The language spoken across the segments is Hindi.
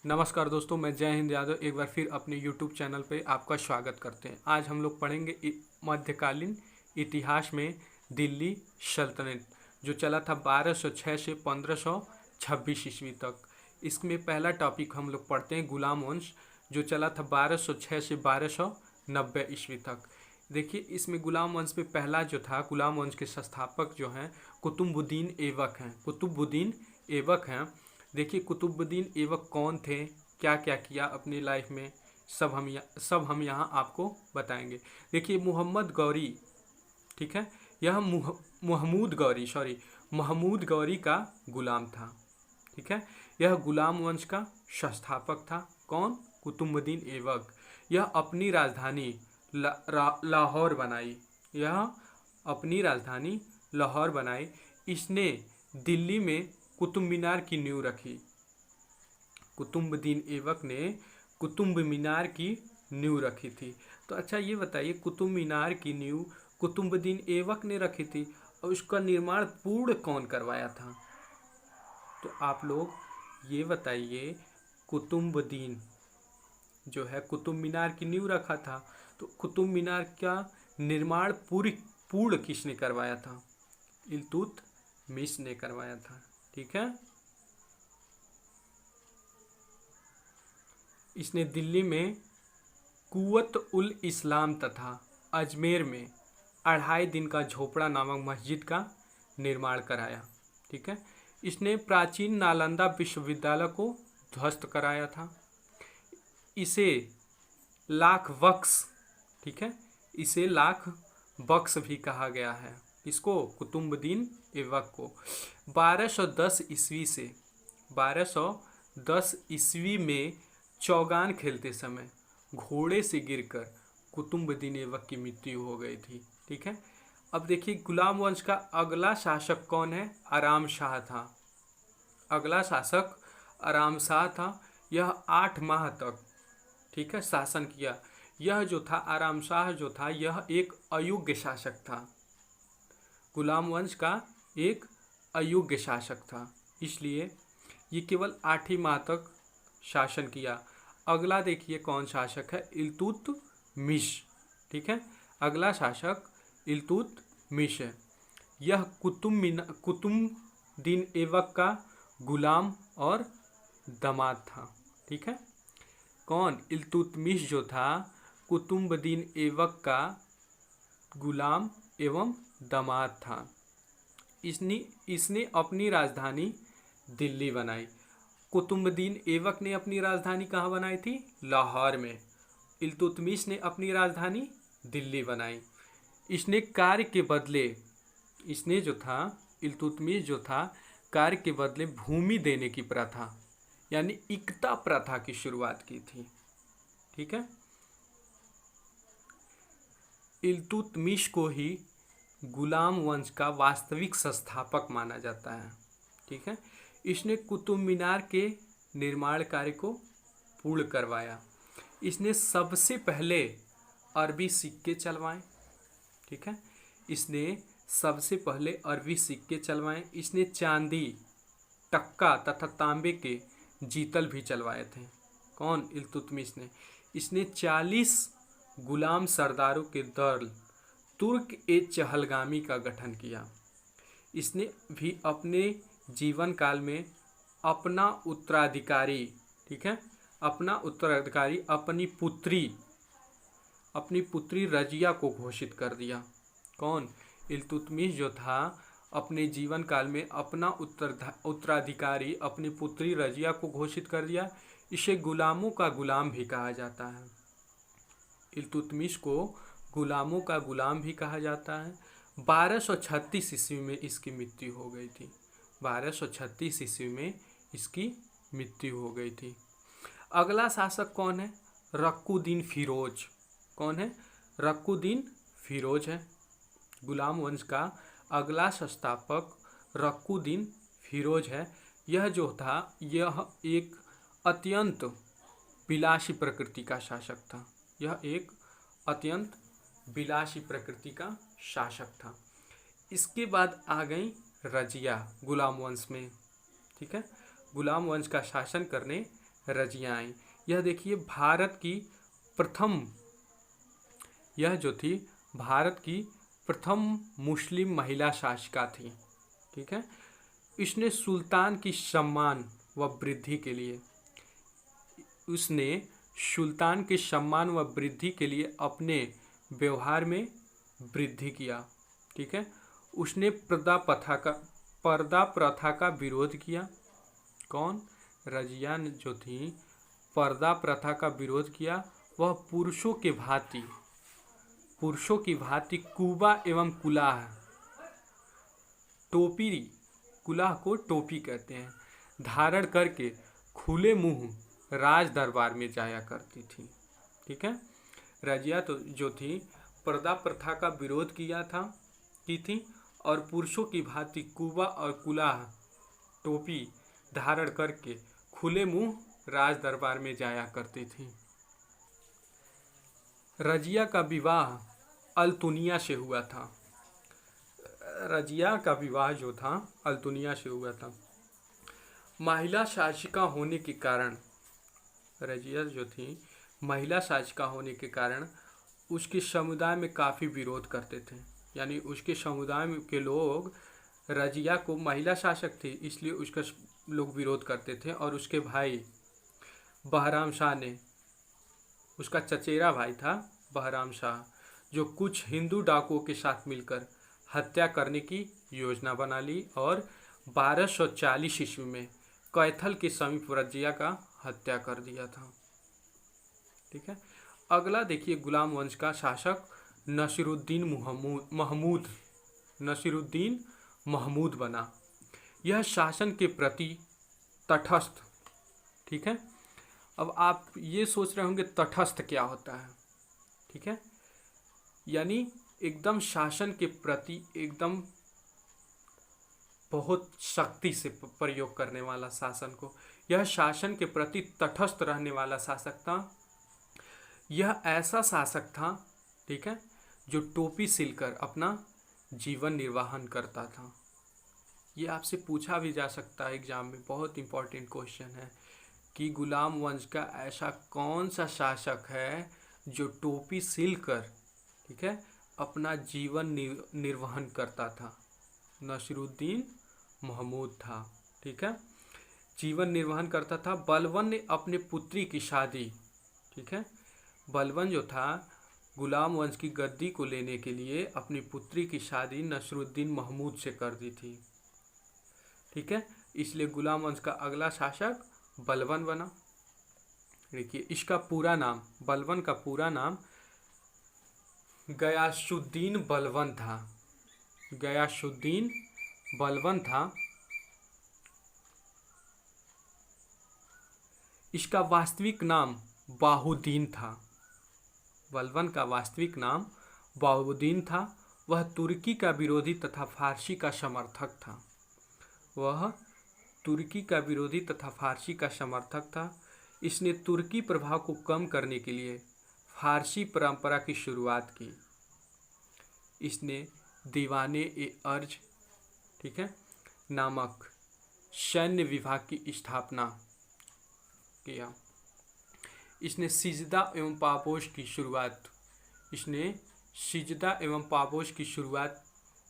नमस्कार दोस्तों, मैं जय हिंद यादव एक बार फिर अपने YouTube चैनल पे आपका स्वागत करते हैं। आज हम लोग पढ़ेंगे मध्यकालीन इतिहास में दिल्ली सल्तनत जो चला था 1206 से 1526 ईस्वी तक। इसमें पहला टॉपिक हम लोग पढ़ते हैं गुलाम वंश जो चला था 1206 से 1290 ईस्वी तक। देखिए, इसमें गुलाम वंश में पहला जो था, गुलाम वंश के संस्थापक जो हैं कुतुबुद्दीन ऐबक हैं। कुतुबुद्दीन ऐबक हैं। देखिए, कुतुबुद्दीन ऐबक कौन थे, क्या क्या किया अपनी लाइफ में, सब हम यहाँ आपको बताएंगे। देखिए, मोहम्मद गौरी, ठीक है, यह महमूद गौरी का गुलाम था। ठीक है, यह गुलाम वंश का संस्थापक था। कौन? कुतुबुद्दीन ऐबक। यह अपनी राजधानी लाहौर बनाई। यह अपनी राजधानी लाहौर बनाई। इसने दिल्ली में कुतुब मीनार की नींव रखी। कुतुबुद्दीन ऐबक ने कुतुब मीनार की नींव रखी थी। तो अच्छा, ये बताइए, कुतुब मीनार की नींव कुतुबुद्दीन ऐबक ने रखी थी और उसका निर्माण पूर्ण कौन करवाया था? तो आप लोग ये बताइए, कुतुबुद्दीन जो है कुतुब मीनार की नींव रखा था, तो कुतुब मीनार का निर्माण पूर्ण किसने करवाया था? इल्तुतमिश ने करवाया था। ठीक है, इसने दिल्ली में कुव्वत उल इस्लाम तथा अजमेर में 2.5 दिन का झोपड़ा नामक मस्जिद का निर्माण कराया। ठीक है, इसने प्राचीन नालंदा विश्वविद्यालय को ध्वस्त कराया था। इसे लाख बक्स, ठीक है, इसे लाख बक्स भी कहा गया है। इसको कुतुबुद्दीन ऐबक को 1210 ईस्वी में चौगान खेलते समय घोड़े से गिरकर कुतुबुद्दीन ऐबक की मृत्यु हो गई थी। ठीक है, अब देखिए, गुलाम वंश का अगला शासक कौन है? आराम शाह था। अगला शासक आराम शाह था। यह 8 माह तक, ठीक है, शासन किया। यह जो था आराम शाह जो था, यह एक अयोग्य शासक था। गुलाम वंश का एक अयोग्य शासक था, इसलिए ये केवल 8 ही माह तक शासन किया। अगला देखिए कौन शासक है? इल्तुतमिश। ठीक है, अगला शासक इल्तुतमिश है। यह कुतुबुद्दीन ऐबक का गुलाम और दामाद था। ठीक है, कौन? इल्तुतमिश जो था कुतुबुद्दीन ऐबक का गुलाम एवं दामाद था। इसने अपनी राजधानी दिल्ली बनाई। कुतुबुद्दीन ऐबक ने अपनी राजधानी कहाँ बनाई थी? लाहौर में। इल्तुतमिश ने अपनी राजधानी दिल्ली बनाई। इसने कार्य के बदले, इसने जो था, इल्तुतमिश जो था, कार्य के बदले भूमि देने की प्रथा यानी इक्ता प्रथा की शुरुआत की थी। ठीक है, इल्तुतमिश को ही गुलाम वंश का वास्तविक संस्थापक माना जाता है। ठीक है, इसने कुतुब मीनार के निर्माण कार्य को पूर्ण करवाया। इसने सबसे पहले अरबी सिक्के चलवाए। ठीक है, इसने सबसे पहले अरबी सिक्के चलवाए। इसने चांदी, टक्का तथा तांबे के जीतल भी चलवाए थे। कौन? इल्तुतमिश ने। इसने 40 गुलाम सरदारों के दल तुर्क ए चहलगामी का गठन किया। इसने भी अपने जीवन काल में अपना उत्तराधिकारी, ठीक है, अपना उत्तराधिकारी अपनी पुत्री रजिया को घोषित कर दिया। कौन? इल्तुतमिश जो था, अपने जीवन काल में अपना उत्तराधिकारी अपनी पुत्री रजिया को घोषित कर दिया। इसे गुलामों का गुलाम भी कहा जाता है। इल्तुतमिश को गुलामों का गुलाम भी कहा जाता है। 1236 ईस्वी में इसकी मृत्यु हो गई थी। 1236 ईस्वी में इसकी मृत्यु हो गई थी। अगला शासक कौन है? रक्कुद्दीन फिरोज। कौन है? रक्कुद्दीन फिरोज है। गुलाम वंश का अगला संस्थापक रक्कुद्दीन फिरोज है। यह जो था, यह एक अत्यंत विलासी प्रकृति का शासक था। यह एक अत्यंत विलासी प्रकृति का शासक था। इसके बाद आ गई रजिया गुलाम वंश में। ठीक है, गुलाम वंश का शासन करने रजिया आई। यह देखिए भारत की प्रथम, यह जो थी भारत की प्रथम मुस्लिम महिला शासिका थी। ठीक है, इसने सुल्तान की सम्मान व वृद्धि के लिए, उसने सुल्तान के सम्मान व वृद्धि के लिए अपने व्यवहार में वृद्धि किया। ठीक है, उसने पर्दा प्रथा का विरोध किया। कौन? रजिया जो थी पर्दा प्रथा का विरोध किया। वह पुरुषों की भांति कुबा एवं कुलाह, टोपी, कुलाह को टोपी कहते हैं, धारण करके खुले मुंह राज दरबार में जाया करती थी। ठीक है, रजिया तो जो थी पर्दा प्रथा का विरोध की थी और पुरुषों की भांति कुबा और कुलाह टोपी धारण करके खुले मुंह राज दरबार में जाया करती थी। रजिया का विवाह अल्तुनिया से हुआ था। रजिया का विवाह जो था अल्तुनिया से हुआ था। महिला शासिका होने के कारण, रजिया जो थी महिला शासिका होने के कारण उसके समुदाय में काफ़ी विरोध करते थे। यानी उसके समुदाय के लोग रजिया को, महिला शासक थी इसलिए उसका लोग विरोध करते थे। और उसके भाई बहराम शाह ने, उसका चचेरा भाई था बहराम शाह, जो कुछ हिंदू डाकुओं के साथ मिलकर हत्या करने की योजना बना ली और 1240 ईस्वी में कैथल के समीप रजिया का हत्या कर दिया था। ठीक है, अगला देखिए गुलाम वंश का शासक नसीरुद्दीन महमूद बना। यह शासन के प्रति तटस्थ। ठीक है, अब आप ये सोच रहे होंगे तटस्थ क्या होता है। ठीक है, यानी एकदम शासन के प्रति एकदम बहुत शक्ति से प्रयोग करने वाला शासन को, यह शासन के प्रति तटस्थ रहने वाला शासक था। यह ऐसा शासक था, ठीक है, जो टोपी सिलकर अपना जीवन निर्वाहन करता था। ये आपसे पूछा भी जा सकता है एग्जाम में, बहुत इंपॉर्टेंट क्वेश्चन है कि गुलाम वंश का ऐसा कौन सा शासक है जो टोपी सिलकर, ठीक है, अपना जीवन निर्वहन करता था। नसीरुद्दीन महमूद था। ठीक है, जीवन निर्वहन करता था। बलबन ने अपने पुत्री की शादी, ठीक है, बलबन जो था गुलाम वंश की गद्दी को लेने के लिए अपनी पुत्री की शादी नसीरुद्दीन महमूद से कर दी थी। ठीक है, इसलिए गुलाम वंश का अगला शासक बलबन बना। देखिए इसका पूरा नाम, बलबन का पूरा नाम गयासुद्दीन बलबन था। गयासुद्दीन बलबन था। इसका वास्तविक नाम बाहुद्दीन था। बलबन का वास्तविक नाम बाहुद्दीन था। वह तुर्की का विरोधी तथा फारसी का समर्थक था। वह तुर्की का विरोधी तथा फारसी का समर्थक था। इसने तुर्की प्रभाव को कम करने के लिए फारसी परंपरा की शुरुआत की। इसने दीवाने-ए-अर्ज, ठीक है, नामक सैन्य विभाग की स्थापना किया। इसने सिजदा एवं पापोश की शुरुआत, इसने सिजदा एवं पापोश की शुरुआत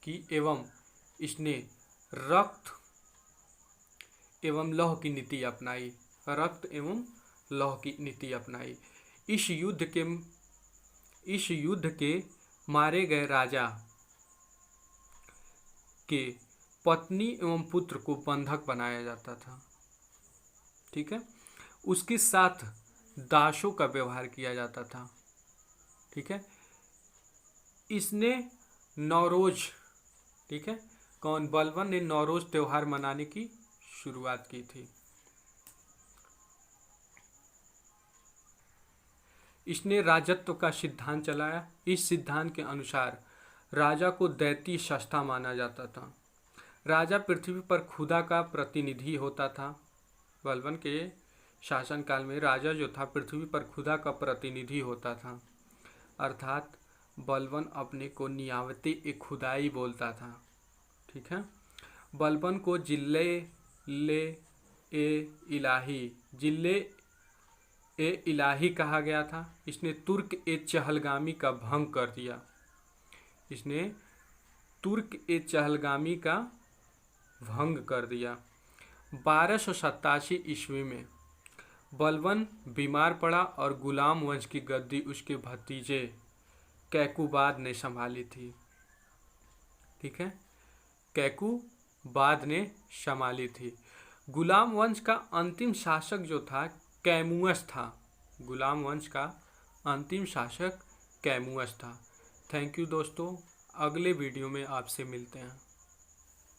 की एवं इसने रक्त एवं लौह की नीति अपनाई। रक्त एवं लौह की नीति अपनाई। इस युद्ध के मारे गए राजा के पत्नी एवं पुत्र को बंधक बनाया जाता था। ठीक है, उसके साथ दासों का व्यवहार किया जाता था। ठीक है, इसने नौरोज, ठीक है, कौन? बलबन ने नौरोज त्योहार मनाने की शुरुआत की थी। इसने राजत्व का सिद्धांत चलाया। इस सिद्धांत के अनुसार राजा को दैतीय सत्ता माना जाता था। राजा पृथ्वी पर खुदा का प्रतिनिधि होता था। बलबन के शासनकाल में राजा जो था पृथ्वी पर खुदा का प्रतिनिधि होता था। अर्थात बलबन अपने को नियावते ए खुदाई बोलता था। ठीक है, बलबन को जिले ए इलाही, जिले ए इलाही कहा गया था। इसने तुर्क ए चहलगामी का भंग कर दिया। इसने तुर्क ए चहलगामी का भंग कर दिया। 1287 ईस्वी में बलबन बीमार पड़ा और गुलाम वंश की गद्दी उसके भतीजे कैकुबाद ने संभाली थी। ठीक है, कैकुबाद ने संभाली थी। गुलाम वंश का अंतिम शासक जो था कैमुअस था। गुलाम वंश का अंतिम शासक कैमुअस था। थैंक यू दोस्तों, अगले वीडियो में आपसे मिलते हैं।